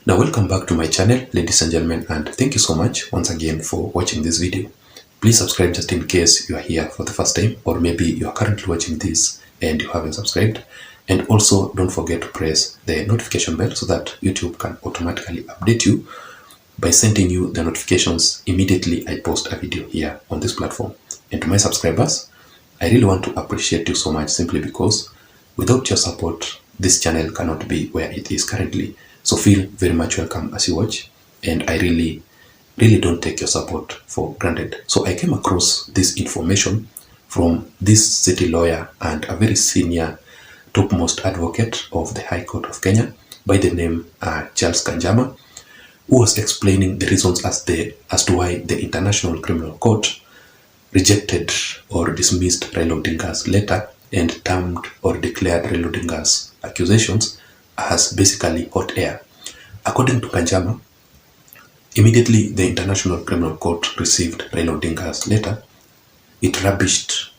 Now welcome back to my channel, ladies and gentlemen, and thank you so much once again for watching this video. Please subscribe just in case you are here for the first time, or maybe you are currently watching this and you haven't subscribed. And also don't forget to press the notification bell so that YouTube can automatically update you by sending you the notifications immediately I post a video here on this platform. And to my subscribers, I really want to appreciate you so much, simply because without your support, this channel cannot be where it is currently. So feel very much welcome as you watch, and I really don't take your support for granted. So I came across this information from this city lawyer and a very senior topmost advocate of the High Court of Kenya by the name Charles Kanjama, who was explaining the reasons as to why the International Criminal Court rejected or dismissed Raila Odinga's letter and termed or declared Raila Odinga's accusations as basically hot air. According to Kanjama, immediately the International Criminal Court received Raila Odinga's letter, it rubbished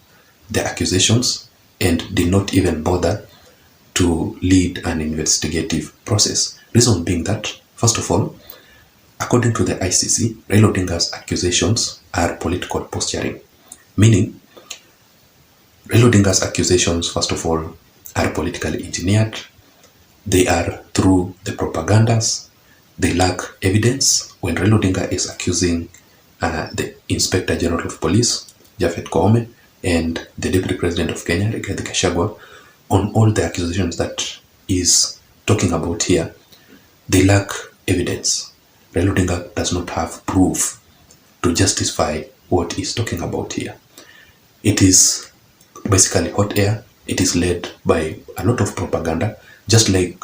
the accusations and did not even bother to lead an investigative process. Reason being that, first of all, according to the ICC, Raila Odinga's accusations are political posturing, meaning Raila Odinga's accusations, first of all, are politically engineered. They are through the propagandas. They lack evidence. When Raila Odinga is accusing the Inspector General of Police, Japhet Koome, and the Deputy President of Kenya, Rigathi Gachagua, on all the accusations that is talking about here, they lack evidence. Raila Odinga does not have proof to justify what he's talking about here. It is basically hot air. It is led by a lot of propaganda, just like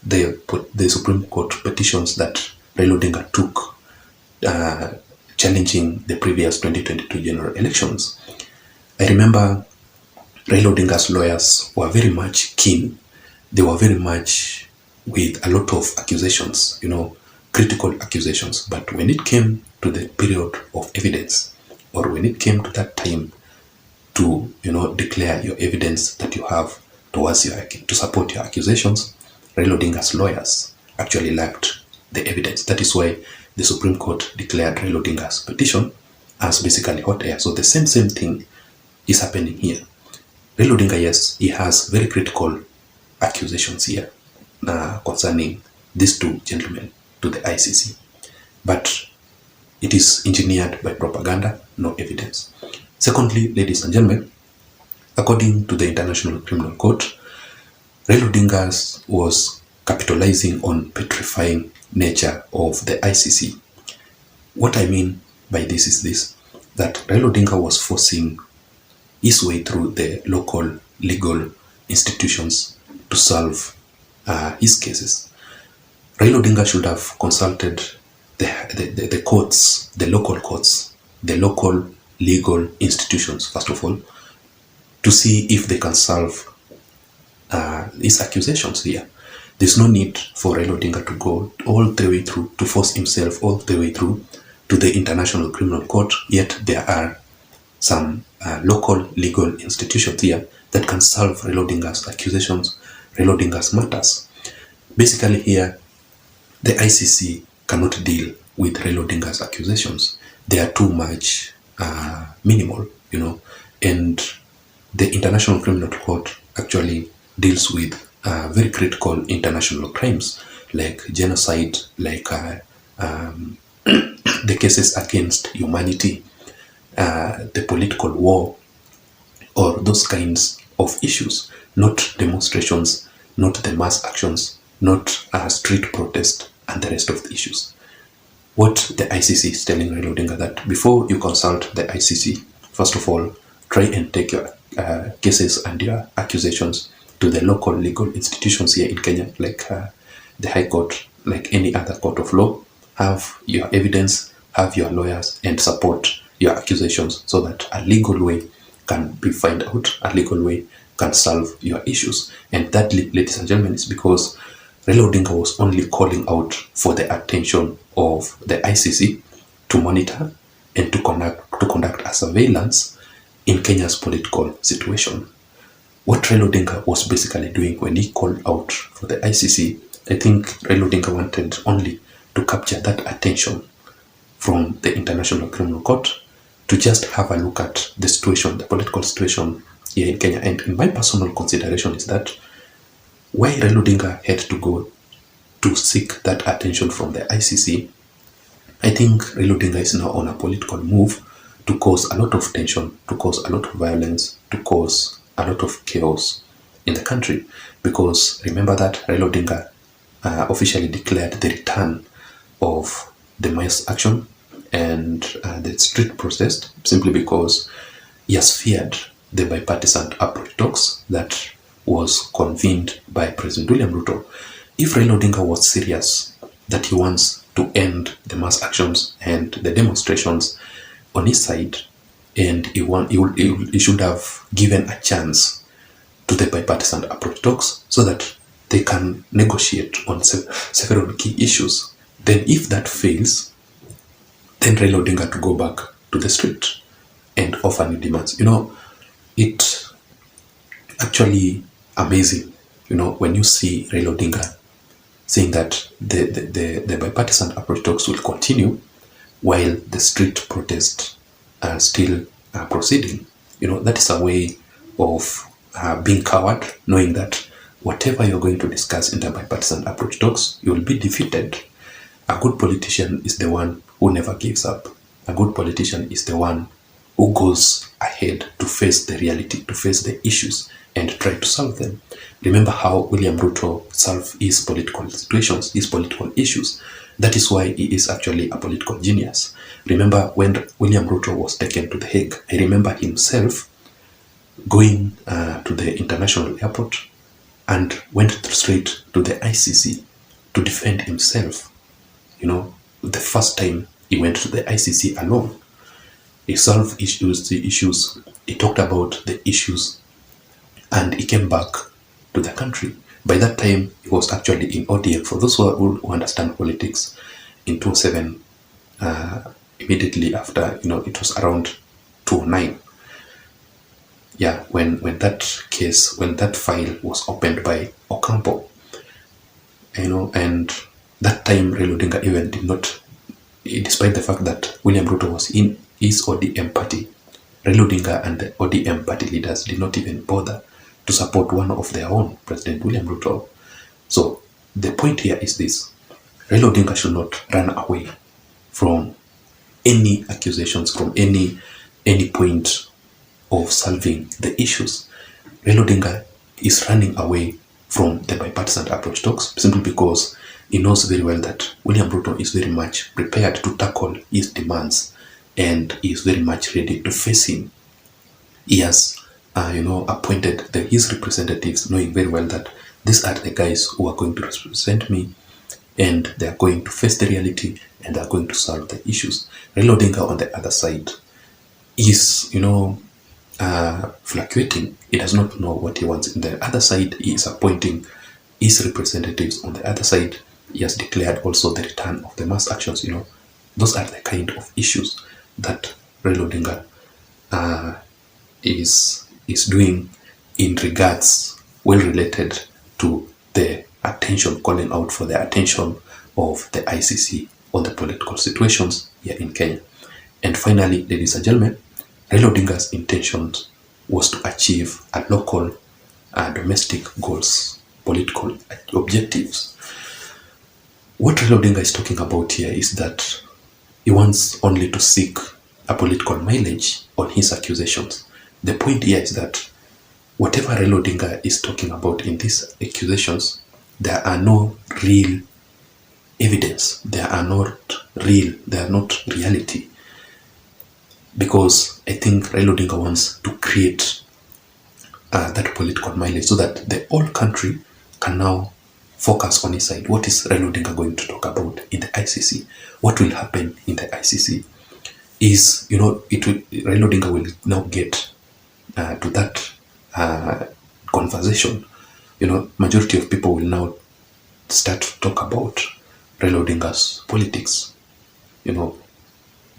the Supreme Court petitions that Raila Odinga took challenging the previous 2022 general elections. I remember Raila Odinga's lawyers were very much keen. They were very much with a lot of accusations, critical accusations. But when it came to the period of evidence, or when it came to that time to, declare your evidence that you have towards to support your accusations, Raila Odinga's lawyers actually lacked the evidence. That is why the Supreme Court declared Raila Odinga's petition as basically hot air. So the same thing is happening here. Raila Odinga, yes, he has very critical accusations here concerning these two gentlemen to the ICC. But it is engineered by propaganda, no evidence. Secondly, ladies and gentlemen, according to the International Criminal Court, Raila Odinga was capitalizing on petrifying nature of the ICC. What I mean by this is this, that Raila Odinga was forcing his way through the local legal institutions to solve his cases. Raila Odinga should have consulted the courts, the local courts, the local legal institutions, first of all, to see if they can solve his accusations here. There's no need for Raila Odinga to go all the way through, to force himself all the way through to the International Criminal Court, yet there are some local legal institutions here that can solve Raila Odinga's accusations, Raila Odinga's matters. Basically here, the ICC cannot deal with Raila Odinga's accusations. They are too much minimal, and the International Criminal Court actually deals with very critical international crimes like genocide, like the cases against humanity, the political war, or those kinds of issues, not demonstrations, not the mass actions, not street protest, and the rest of the issues. What the ICC is telling Raila Odinga, that before you consult the ICC, first of all, try and take your cases and your accusations to the local legal institutions here in Kenya, like the High Court, like any other court of law. Have your evidence, have your lawyers, and support your accusations so that a legal way can be found out, a legal way can solve your issues. And that, ladies and gentlemen, is because Raila Odinga was only calling out for the attention of the ICC to monitor and to conduct a surveillance in Kenya's political situation. What Raila Odinga was basically doing when he called out for the ICC I think Raila Odinga wanted only to capture that attention from the International Criminal Court to just have a look at the situation, the political situation here in Kenya. And in my personal consideration is that why Raila Odinga had to go to seek that attention from the ICC, I think Raila Odinga is now on a political move to cause a lot of tension, to cause a lot of violence, to cause a lot of chaos in the country. Because remember that Raila Odinga officially declared the return of the mass action and the street protest simply because he has feared the bipartisan approach talks that was convened by President William Ruto. If Raila Odinga was serious that he wants to end the mass actions and the demonstrations on his side, and he should have given a chance to the bipartisan approach talks so that they can negotiate on several key issues. Then if that fails, then Raila Odinga to go back to the street and offer new demands. It actually amazing, when you see Raila Odinga saying that the bipartisan approach talks will continue while the street protests are still proceeding. That is a way of being coward, knowing that whatever you're going to discuss in the bipartisan approach talks, you will be defeated. A good politician is the one who never gives up. A good politician is the one who goes ahead to face the reality, to face the issues, and try to solve them. Remember how William Ruto solved his political situations, his political issues. That is why he is actually a political genius. Remember when William Ruto was taken to the Hague, I remember himself going to the international airport and went straight to the ICC to defend himself. The first time he went to the ICC alone, he solved the issues, he talked about the issues, and he came back to the country. By that time, he was actually in ODM. For those who understand politics, in 2007, immediately after, it was around 2009. Yeah, when that file was opened by Ocampo, and that time Raila Odinga even did not, despite the fact that William Ruto was in his ODM party, Raila Odinga and the ODM party leaders did not even bother to support one of their own, President William Ruto. So the point here is this: Raila Odinga should not run away from any accusations, from any point of solving the issues. Raila Odinga is running away from the bipartisan approach talks simply because he knows very well that William Ruto is very much prepared to tackle his demands and is very much ready to face him. He has appointed his representatives, knowing very well that these are the guys who are going to represent me, and they are going to face the reality and they are going to solve the issues. Raila Odinga on the other side is, fluctuating. He does not know what he wants. On the other side, he is appointing his representatives. On the other side, he has declared also the return of the mass actions. Those are the kind of issues that Raila Odinga is doing in regards well related to the attention, calling out for the attention of the ICC on the political situations here in Kenya. And finally, ladies and gentlemen, Raila Odinga's intentions was to achieve a local domestic goals, political objectives. What Raila Odinga is talking about here is that he wants only to seek a political mileage on his accusations. The point here is that whatever Raila Odinga is talking about in these accusations, there are no real evidence. They are not reality. Because I think Raila Odinga wants to create that political mileage so that the whole country can now focus on his side. What is Raila Odinga going to talk about in the ICC? What will happen in the ICC? Is, Raila Odinga will now get to that conversation. Majority of people will now start to talk about Raila Odinga's politics,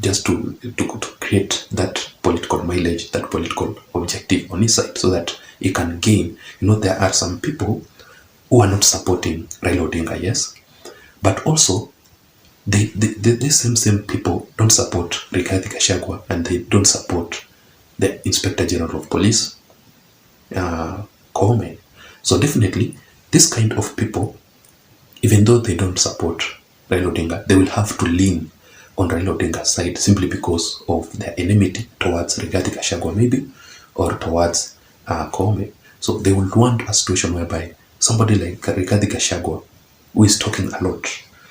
just to create that political mileage, that political objective on his side so that he can gain. There are some people who are not supporting Raila Odinga, yes, but also the same people don't support Rigathi Gachagua, and they don't support the Inspector General of Police, Koome. So definitely, this kind of people, even though they don't support Raila Odinga, they will have to lean on Raila Odinga's side simply because of their enmity towards Rigathi Gachagua maybe, or towards Koome. So they will want a situation whereby somebody like Rigathi Gachagua, who is talking a lot,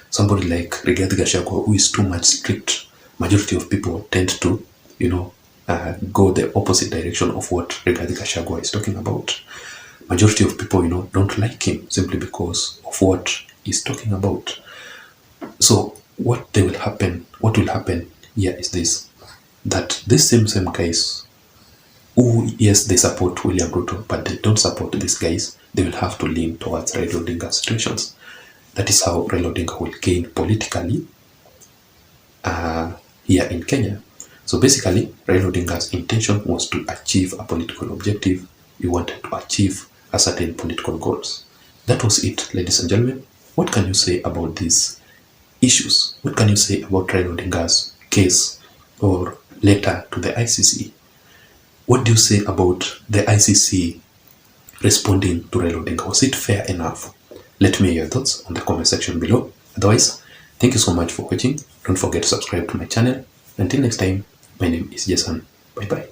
somebody like Rigathi Gachagua, who is too much strict, majority of people tend to, go the opposite direction of what Rigathi Gachagua is talking about. Majority of people, don't like him simply because of what he's talking about. So what will happen here is this, that these same guys who, yes, they support William Ruto, but they don't support these guys, they will have to lean towards Raila Odinga situations. That is how Raila Odinga will gain politically here in Kenya. So basically, Raila Odinga's intention was to achieve a political objective. He wanted to achieve a certain political goals. That was it, ladies and gentlemen. What can you say about these issues? What can you say about Raila Odinga's case or letter to the ICC? What do you say about the ICC responding to Raila Odinga? Was it fair enough? Let me hear your thoughts on the comment section below. Otherwise, thank you so much for watching. Don't forget to subscribe to my channel. Until next time, my name is Json. Bye bye.